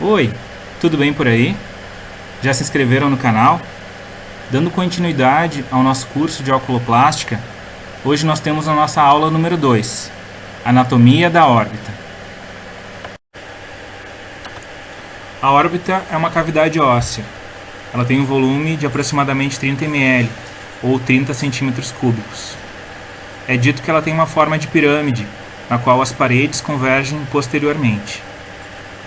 Oi, tudo bem por aí? Já se inscreveram no canal? Dando continuidade ao nosso curso de oculoplástica, hoje nós temos a nossa aula número 2, Anatomia da órbita. A órbita é uma cavidade óssea. Ela tem um volume de aproximadamente 30 ml, ou 30 centímetros cúbicos. É dito que ela tem uma forma de pirâmide, na qual as paredes convergem posteriormente.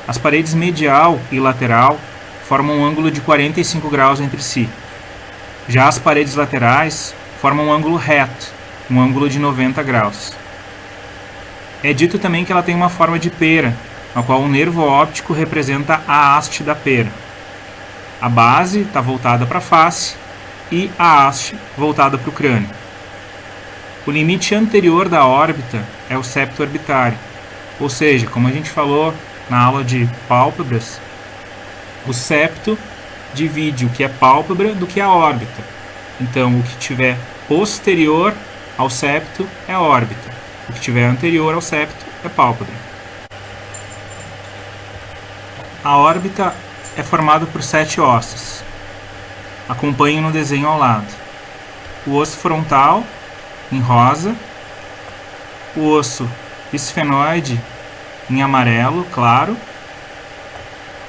As paredes medial e lateral formam um ângulo de 45 graus entre si. Já as paredes laterais formam um ângulo reto, um ângulo de 90 graus. É dito também que ela tem uma forma de pera, na qual o nervo óptico representa a haste da pera. A base está voltada para a face e a haste voltada para o crânio. O limite anterior da órbita é o septo orbitário, ou seja, como a gente falou na aula de pálpebras, o septo divide o que é pálpebra do que é a órbita. Então, o que tiver posterior ao septo é órbita, o que tiver anterior ao septo é pálpebra. A órbita é formada por 7 ossos. Acompanhem no desenho ao lado. O osso frontal, em rosa, o osso esfenoide, em amarelo claro,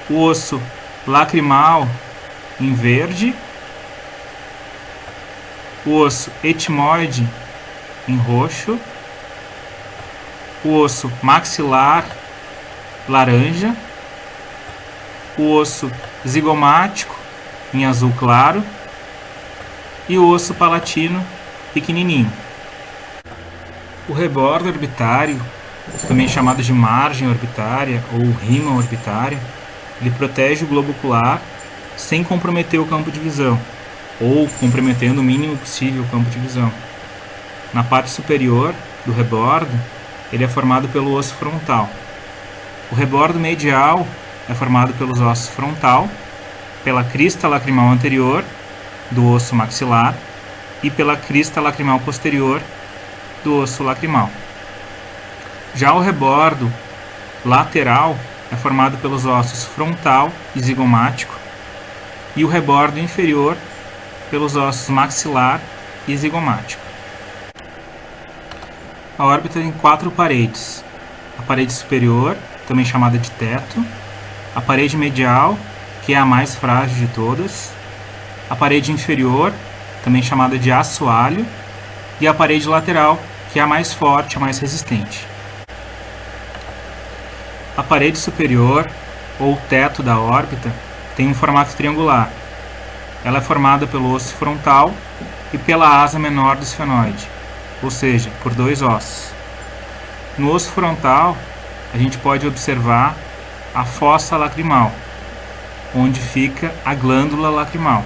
o osso lacrimal, em verde, o osso etimoide, em roxo, o osso maxilar, laranja, o osso zigomático, em azul claro, e o osso palatino, pequenininho. O rebordo orbitário, também chamado de margem orbitária ou rima orbitária, ele protege o globo ocular sem comprometer o campo de visão, ou comprometendo o mínimo possível o campo de visão. Na parte superior do rebordo, ele é formado pelo osso frontal. O rebordo medial é formado pelos ossos frontal, pela crista lacrimal anterior do osso maxilar e pela crista lacrimal posterior do osso lacrimal. Já o rebordo lateral é formado pelos ossos frontal e zigomático e o rebordo inferior pelos ossos maxilar e zigomático. A órbita tem 4 paredes: a parede superior, também chamada de teto, a parede medial, que é a mais frágil de todas, a parede inferior, também chamada de assoalho, e a parede lateral, que é a mais forte, a mais resistente. A parede superior, ou teto da órbita, tem um formato triangular. Ela é formada pelo osso frontal e pela asa menor do esfenoide, ou seja, por 2 ossos. No osso frontal, a gente pode observar a fossa lacrimal, onde fica a glândula lacrimal.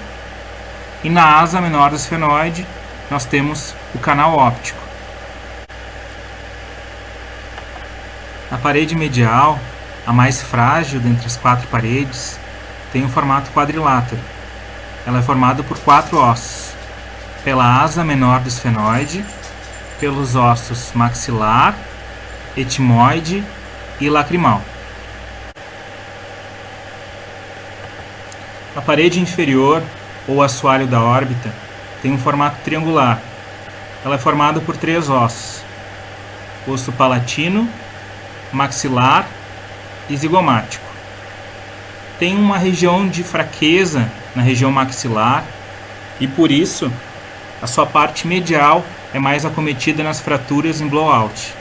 E na asa menor do esfenoide, nós temos o canal óptico. A parede medial, a mais frágil dentre as 4 paredes, tem um formato quadrilátero. Ela é formada por 4 ossos: pela asa menor do esfenoide, pelos ossos maxilar, etimoide e lacrimal. A parede inferior, ou assoalho da órbita, tem um formato triangular. Ela é formada por 3 ossos: osso palatino, maxilar e zigomático. Tem uma região de fraqueza na região maxilar e, por isso, a sua parte medial é mais acometida nas fraturas em blowout.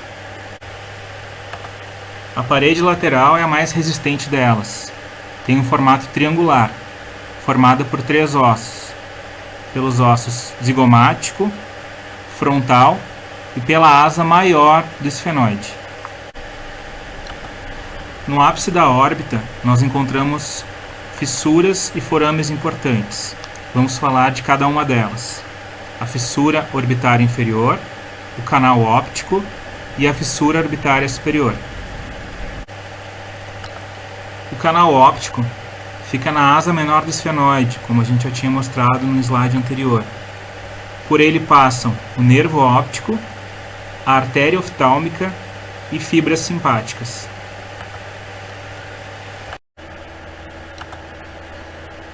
A parede lateral é a mais resistente delas. Tem um formato triangular, formada por 3 ossos: pelos ossos zigomático, frontal e pela asa maior do esfenoide. No ápice da órbita, nós encontramos fissuras e forames importantes. Vamos falar de cada uma delas: a fissura orbitária inferior, o canal óptico e a fissura orbitária superior. O canal óptico fica na asa menor do esfenoide, como a gente já tinha mostrado no slide anterior. Por ele passam o nervo óptico, a artéria oftálmica e fibras simpáticas.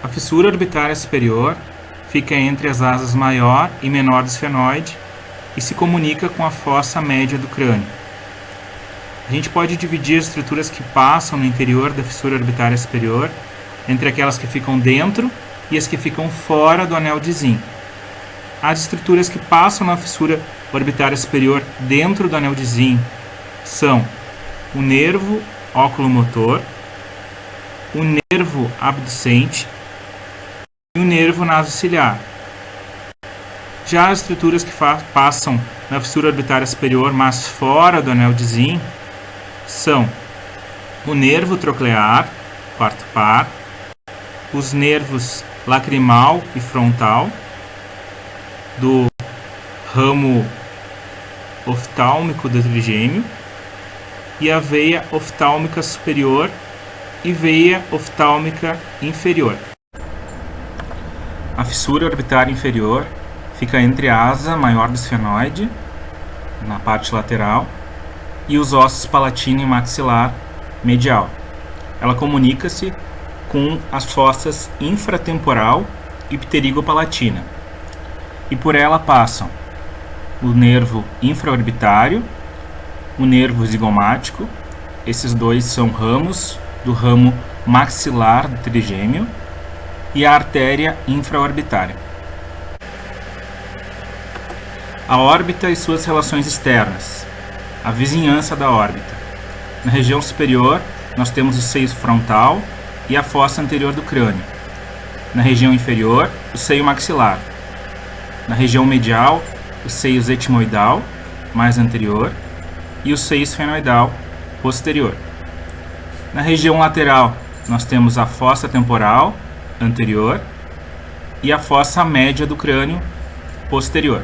A fissura orbitária superior fica entre as asas maior e menor do esfenoide e se comunica com a fossa média do crânio. A gente pode dividir as estruturas que passam no interior da fissura orbitária superior entre aquelas que ficam dentro e as que ficam fora do anel de Zinn. As estruturas que passam na fissura orbitária superior dentro do anel de Zinn são o nervo oculomotor, o nervo abducente e o nervo nasociliar. Já as estruturas que passam na fissura orbitária superior, mas fora do anel de Zinn, são o nervo troclear, quarto par, os nervos lacrimal e frontal, do ramo oftálmico do trigêmeo, e a veia oftálmica superior e veia oftálmica inferior. A fissura orbitária inferior fica entre a asa maior do esfenoide, na parte lateral, e os ossos palatino e maxilar medial. Ela comunica-se com as fossas infratemporal e pterigo-palatina. E por ela passam o nervo infraorbitário, o nervo zigomático, esses dois são ramos do ramo maxilar do trigêmeo, e a artéria infraorbitária. A órbita e suas relações externas. A vizinhança da órbita. Na região superior, nós temos o seio frontal e a fossa anterior do crânio. Na região inferior, o seio maxilar. Na região medial, o seio etimoidal, mais anterior, e o seio esfenoidal, posterior. Na região lateral, nós temos a fossa temporal, anterior, e a fossa média do crânio, posterior.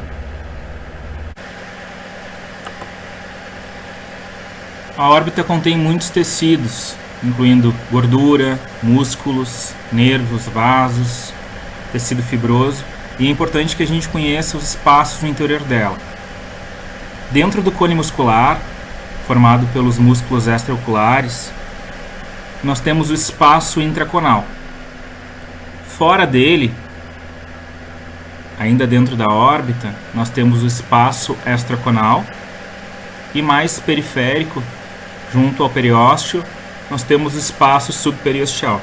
A órbita contém muitos tecidos, incluindo gordura, músculos, nervos, vasos, tecido fibroso, e é importante que a gente conheça os espaços no interior dela. Dentro do cone muscular, formado pelos músculos extraoculares, nós temos o espaço intraconal. Fora dele, ainda dentro da órbita, nós temos o espaço extraconal, e mais periférico, junto ao periósteo, nós temos o espaço subperiosteal.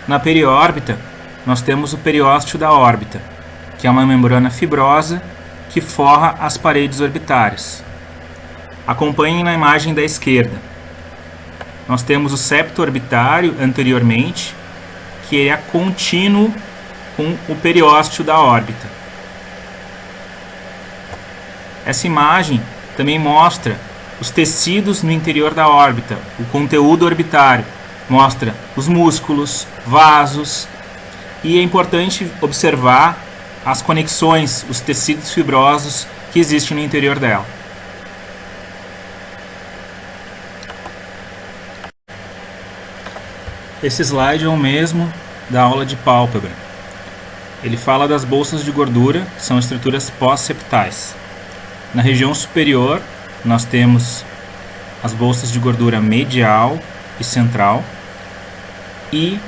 Na periórbita, nós temos o periósteo da órbita, que é uma membrana fibrosa que forra as paredes orbitárias. Acompanhem na imagem da esquerda. Nós temos o septo orbitário anteriormente, que é contínuo com o periósteo da órbita. Essa imagem também mostra os tecidos no interior da órbita, o conteúdo orbitário, mostra os músculos, vasos, e é importante observar as conexões, os tecidos fibrosos que existem no interior dela. Esse slide é o mesmo da aula de pálpebra. Ele fala das bolsas de gordura, que são estruturas pós-septais. Na região superior, nós temos as bolsas de gordura medial e central, e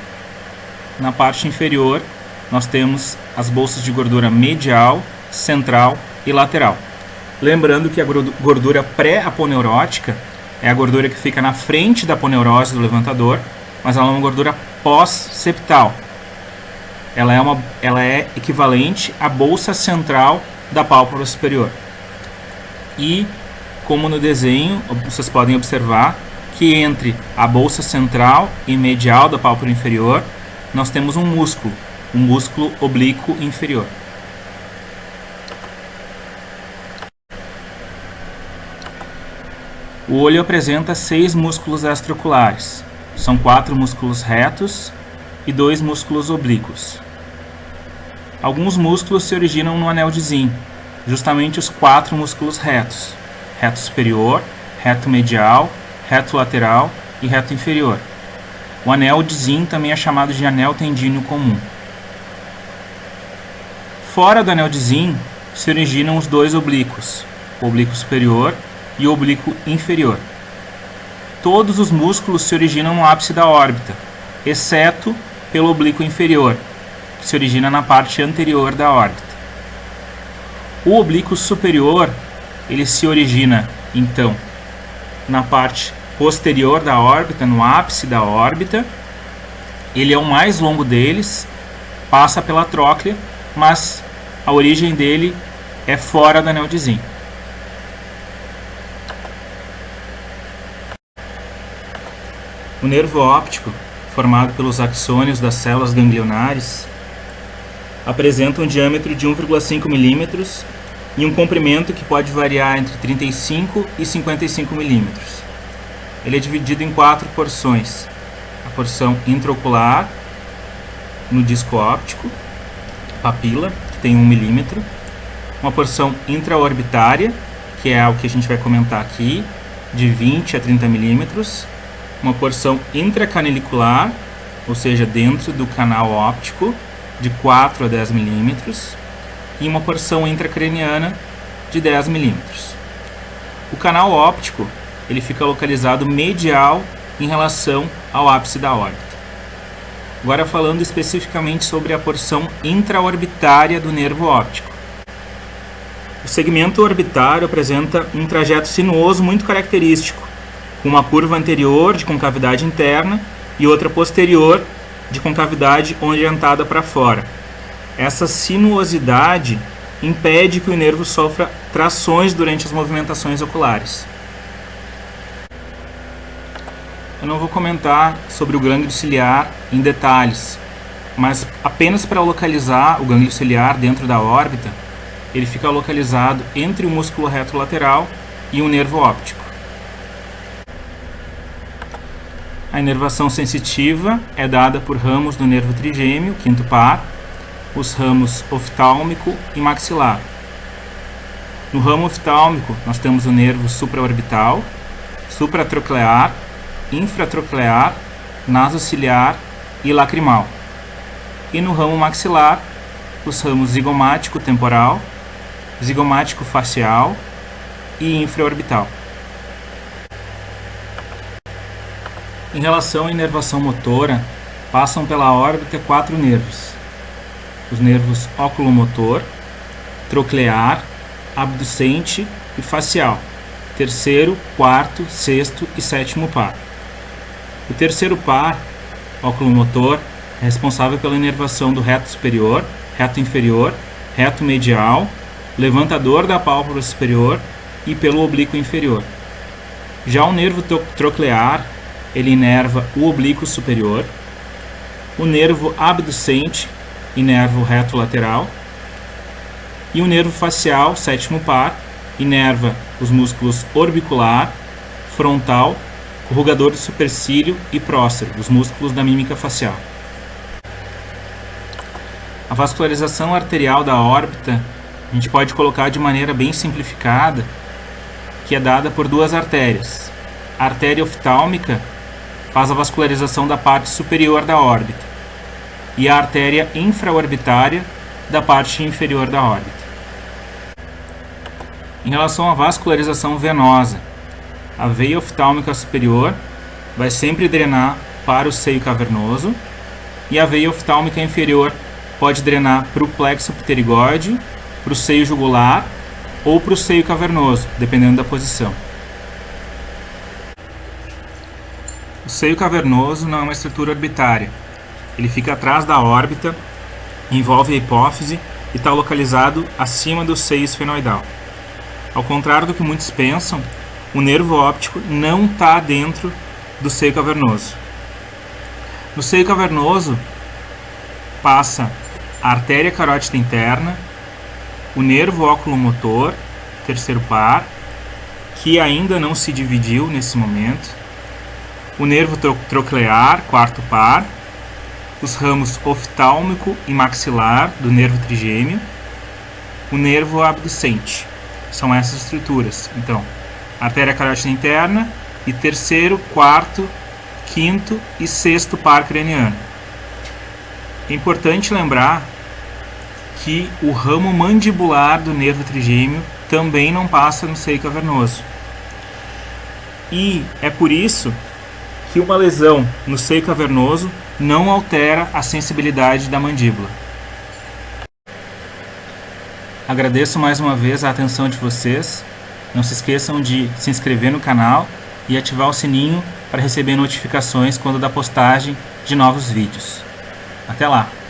na parte inferior, nós temos as bolsas de gordura medial, central e lateral. Lembrando que a gordura pré-aponeurótica é a gordura que fica na frente da aponeurose do levantador, mas ela é uma gordura pós-septal. Ela é equivalente à bolsa central da pálpebra superior. E, como no desenho, vocês podem observar que entre a bolsa central e medial da pálpebra inferior, nós temos um músculo oblíquo inferior. O olho apresenta 6 músculos extraoculares. São 4 músculos retos e 2 músculos oblíquos. Alguns músculos se originam no anel de Zinn, justamente os 4 músculos retos: reto superior, reto medial, reto lateral e reto inferior. O anel de Zinn também é chamado de anel tendíneo comum. Fora do anel de Zinn se originam os 2 oblíquos, o oblíquo superior e o oblíquo inferior. todos os músculos se originam no ápice da órbita, exceto pelo oblíquo inferior, que se origina na parte anterior da órbita. O oblíquo superior, ele se origina, então, na parte posterior da órbita, no ápice da órbita. Ele é o mais longo deles, passa pela tróclea, mas a origem dele é fora do anel de zinco. O nervo óptico, formado pelos axônios das células ganglionares, apresenta um diâmetro de 1,5 mm e um comprimento que pode variar entre 35 e 55 mm. Ele é dividido em 4 porções. A porção intraocular, no disco óptico, papila, que tem 1 mm. Uma porção intraorbitária, que é o que a gente vai comentar aqui, de 20 a 30 mm. Uma porção intracanalicular, ou seja, dentro do canal óptico, de 4 a 10 mm. E uma porção intracraniana, de 10 mm. O canal óptico ele fica localizado medial em relação ao ápice da órbita. Agora falando especificamente sobre a porção intraorbitária do nervo óptico. O segmento orbitário apresenta um trajeto sinuoso muito característico, com uma curva anterior de concavidade interna e outra posterior de concavidade orientada para fora. Essa sinuosidade impede que o nervo sofra trações durante as movimentações oculares. Eu não vou comentar sobre o gânglio ciliar em detalhes, mas apenas para localizar o gânglio ciliar dentro da órbita, ele fica localizado entre o músculo reto lateral e o nervo óptico. A inervação sensitiva é dada por ramos do nervo trigêmeo, quinto par, os ramos oftálmico e maxilar. No ramo oftálmico, nós temos o nervo supraorbital, supratroclear, infratroclear, nasociliar e lacrimal. E no ramo maxilar, os ramos zigomático temporal, zigomático facial e infraorbital. Em relação à inervação motora, passam pela órbita 4 nervos. Os nervos oculomotor, troclear, abducente e facial, terceiro, quarto, sexto e sétimo par. O terceiro par, oculomotor, é responsável pela inervação do reto superior, reto inferior, reto medial, levantador da pálpebra superior e pelo oblíquo inferior. Já o nervo troclear, ele inerva o oblíquo superior. O nervo abducente inerva o reto lateral. E o nervo facial, sétimo par, inerva os músculos orbicular, frontal, corrugador do supercílio e prócero, os músculos da mímica facial. A vascularização arterial da órbita a gente pode colocar de maneira bem simplificada, que é dada por 2 artérias. A artéria oftálmica faz a vascularização da parte superior da órbita e a artéria infraorbitária da parte inferior da órbita. Em relação à vascularização venosa, a veia oftálmica superior vai sempre drenar para o seio cavernoso e a veia oftálmica inferior pode drenar para o plexo pterigóide, para o seio jugular ou para o seio cavernoso, dependendo da posição. O seio cavernoso não é uma estrutura orbitária. Ele fica atrás da órbita, envolve a hipófise e está localizado acima do seio esfenoidal. Ao contrário do que muitos pensam, o nervo óptico não está dentro do seio cavernoso. No seio cavernoso passa a artéria carótida interna, o nervo oculomotor, terceiro par, que ainda não se dividiu nesse momento, o nervo troclear, quarto par, os ramos oftálmico e maxilar do nervo trigêmeo, o nervo abducente. São essas estruturas. Então, artéria carótida interna e terceiro, quarto, quinto e sexto par craniano. É importante lembrar que o ramo mandibular do nervo trigêmeo também não passa no seio cavernoso. E é por isso que uma lesão no seio cavernoso não altera a sensibilidade da mandíbula. Agradeço mais uma vez a atenção de vocês. Não se esqueçam de se inscrever no canal e ativar o sininho para receber notificações quando da postagem de novos vídeos. Até lá!